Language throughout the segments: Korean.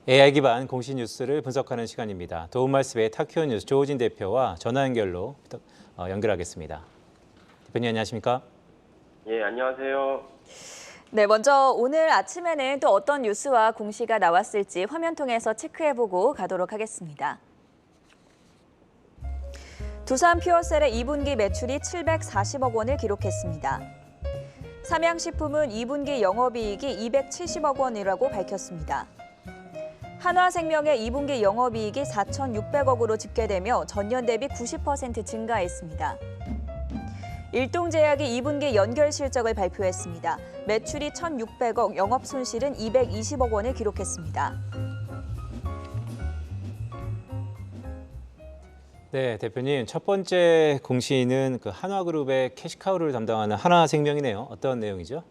AI 기반 공시 뉴스를 분석하는 시간입니다. 도움말씀의 타큐어 뉴스 조호진 대표와 전화 연결로 연결하겠습니다. 대표님 안녕하십니까? 예, 안녕하세요. 네, 먼저 오늘 아침에는 또 어떤 뉴스와 공시가 나왔을지 화면 통해서 체크해보고 가도록 하겠습니다. 두산 퓨어셀의 2분기 매출이 740억 원을 기록했습니다. 삼양식품은 2분기 영업이익이 270억 원이라고 밝혔습니다. 한화생명의 2분기 영업이익이 4,600억으로 집계되며 전년 대비 90% 증가했습니다. 일동제약이 2분기 연결 실적을 발표했습니다. 매출이 1,600억, 영업 손실은 220억 원을 기록했습니다. 네, 대표님 첫 번째 공시는 한화그룹의 캐시카우를 담당하는 한화생명이네요. 어떤 내용이죠?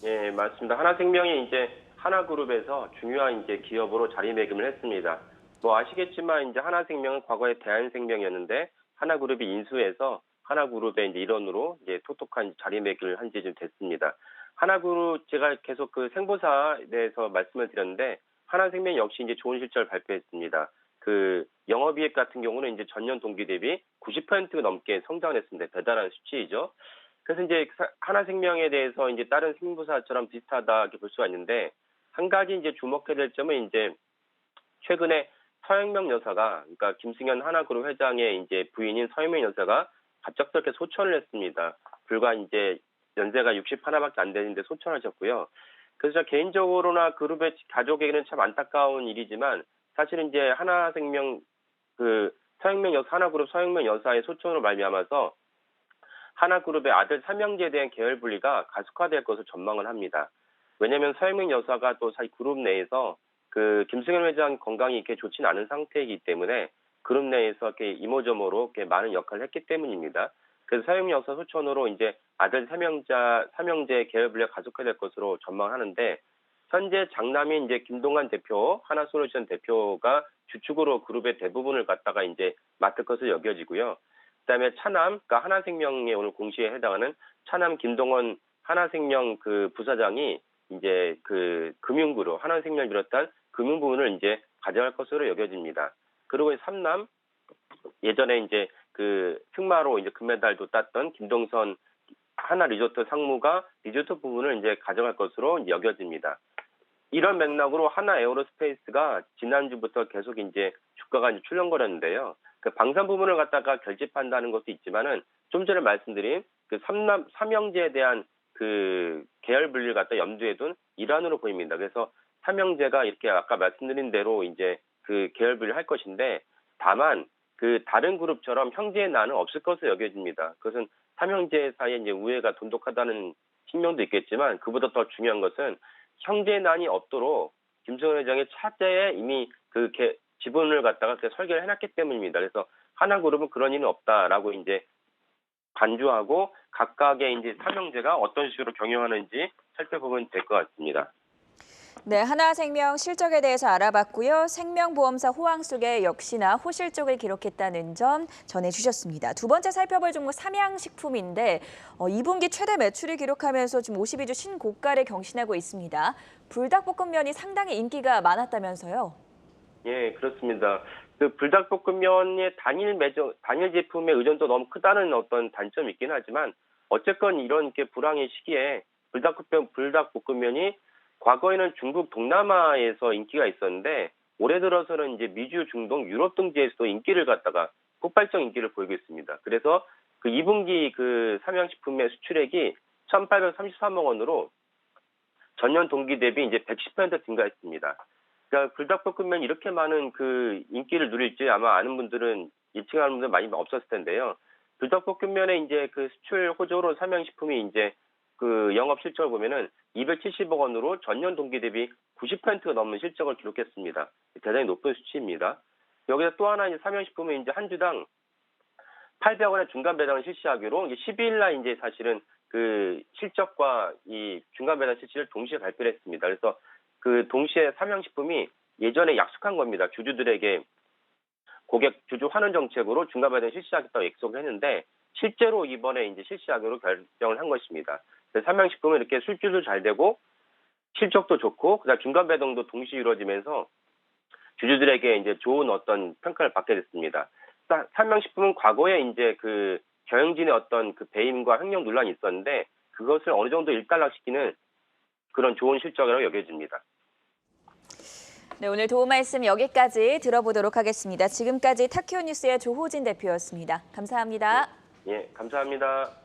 예, 맞습니다. 하나생명이 이제 하나그룹에서 중요한 이제 기업으로 자리매김을 했습니다. 뭐 아시겠지만 이제 하나생명은 과거에 대한생명이었는데 하나그룹이 인수해서 하나그룹의 이제 일원으로 이제 톡톡한 자리매김을 한 지 좀 됐습니다. 하나그룹 제가 계속 그 생보사에 대해서 말씀을 드렸는데 하나생명 역시 이제 좋은 실적을 발표했습니다. 그 영업이익 같은 경우는 이제 전년 동기 대비 90% 넘게 성장했습니다. 대단한 수치이죠. 그래서 이제 하나생명에 대해서 이제 다른 생보사처럼 비슷하다 이렇게 볼 수가 있는데 한 가지 이제 주목해야 될 점은 이제 최근에 서영명 여사가 그러니까 김승현 하나그룹 회장의 이제 부인인 서영명 여사가 갑작스럽게 소천을 했습니다. 불과 이제 연세가 61밖에 안 되는데 소천하셨고요. 그래서 개인적으로나 그룹의 가족에게는 참 안타까운 일이지만 사실은 이제 하나생명 그 서영명 여사 하나그룹 서영명 여사의 소천으로 말미암아서 하나그룹의 아들 삼형제에 대한 계열 분리가 가속화될 것을 전망을 합니다. 왜냐하면 서영명 여사가 또 사실 그룹 내에서 그 김승현 회장 건강이 이렇게 좋지는 않은 상태이기 때문에 그룹 내에서 이렇게 이모저모로 이렇게 많은 역할을 했기 때문입니다. 그래서 서영명 여사 소천으로 이제 아들 삼형제 계열 분리가 가속화될 것으로 전망하는데 현재 장남인 이제 김동완 대표, 하나솔루션 대표가 주축으로 그룹의 대부분을 갖다가 이제 맡을 것으로 여겨지고요. 그다음에 차남, 그러니까 하나생명의 오늘 공시에 해당하는 차남 김동원 하나생명 그 부사장이 이제 그 금융부로 하나생명을 비롯한 금융 부문을 이제 가져갈 것으로 여겨집니다. 그리고 삼남 예전에 이제 그 승마로 이제 금메달도 땄던 김동선 하나 리조트 상무가 리조트 부분을 이제 가져갈 것으로 여겨집니다. 이런 맥락으로 하나 에어로스페이스가 지난주부터 계속 이제 주가가 이제 출렁거렸는데요. 그 방산 부분을 갖다가 결집한다는 것도 있지만은 좀 전에 말씀드린 그 삼형제에 대한 그 계열 분리를 갖다 염두에 둔 일환으로 보입니다. 그래서 삼형제가 이렇게 아까 말씀드린 대로 이제 그 계열 분리를 할 것인데 다만 그 다른 그룹처럼 형제의 난은 없을 것으로 여겨집니다. 그것은 삼형제 사이에 이제 우애가 돈독하다는 측면도 있겠지만 그보다 더 중요한 것은 형제의 난이 없도록 김승현 회장의 차제에 이미 그 지분을 갖다가 설계를 해놨기 때문입니다. 그래서 하나그룹은 그런 일은 없다라고 이제 간주하고 각각의 이제 삼형제가 어떤 식으로 경영하는지 살펴보면 될 것 같습니다. 네, 하나생명 실적에 대해서 알아봤고요. 생명보험사 호황속에 역시나 호실적을 기록했다는 점 전해주셨습니다. 두 번째 살펴볼 종목 삼양식품인데 2분기 최대 매출을 기록하면서 지금 52주 신고가를 경신하고 있습니다. 불닭볶음면이 상당히 인기가 많았다면서요? 예, 그렇습니다. 그 불닭볶음면의 단일 제품의 의존도 너무 크다는 어떤 단점이 있긴 하지만 어쨌건 이런 이렇게 불황의 시기에 불닭볶음면이 과거에는 중국 동남아에서 인기가 있었는데 올해 들어서는 이제 미주, 중동, 유럽 등지에서도 인기를 갖다가 폭발적 인기를 보이고 있습니다. 그래서 그 2분기 그 삼양식품의 수출액이 1,833억 원으로 전년 동기 대비 이제 110% 증가했습니다. 그러니까 불닭볶음면 이렇게 많은 그 인기를 누릴지 아마 아는 분들은 예측하는 분들 많이 없었을 텐데요. 불닭볶음면의 이제 그 수출 호조로 삼양식품이 이제 그 영업 실적을 보면은 270억 원으로 전년 동기 대비 90%가 넘는 실적을 기록했습니다. 대단히 높은 수치입니다. 여기서 또 하나 이제 삼양식품은 이제 한 주당 800원의 중간 배당을 실시하기로 이제 12일 날 이제 사실은 그 실적과 이 중간 배당 실시를 동시에 발표를 했습니다. 그래서 그 동시에 삼양식품이 예전에 약속한 겁니다. 주주들에게 주주 환원 정책으로 중간 배당 실시하겠다고 약속을 했는데 실제로 이번에 이제 실시하기로 결정을 한 것입니다. 삼양식품은 이렇게 술주도 잘 되고 실적도 좋고 그다음 중간 배당도 동시에 이루어지면서 주주들에게 이제 좋은 어떤 평가를 받게 됐습니다. 삼양식품은 과거에 이제 그 경영진의 어떤 그 배임과 횡령 논란이 있었는데 그것을 어느 정도 일단락시키는 그런 좋은 실적이라고 여겨집니다. 네, 오늘 도움 말씀 여기까지 들어보도록 하겠습니다. 지금까지 타키오 뉴스의 조호진 대표였습니다. 감사합니다. 예, 감사합니다.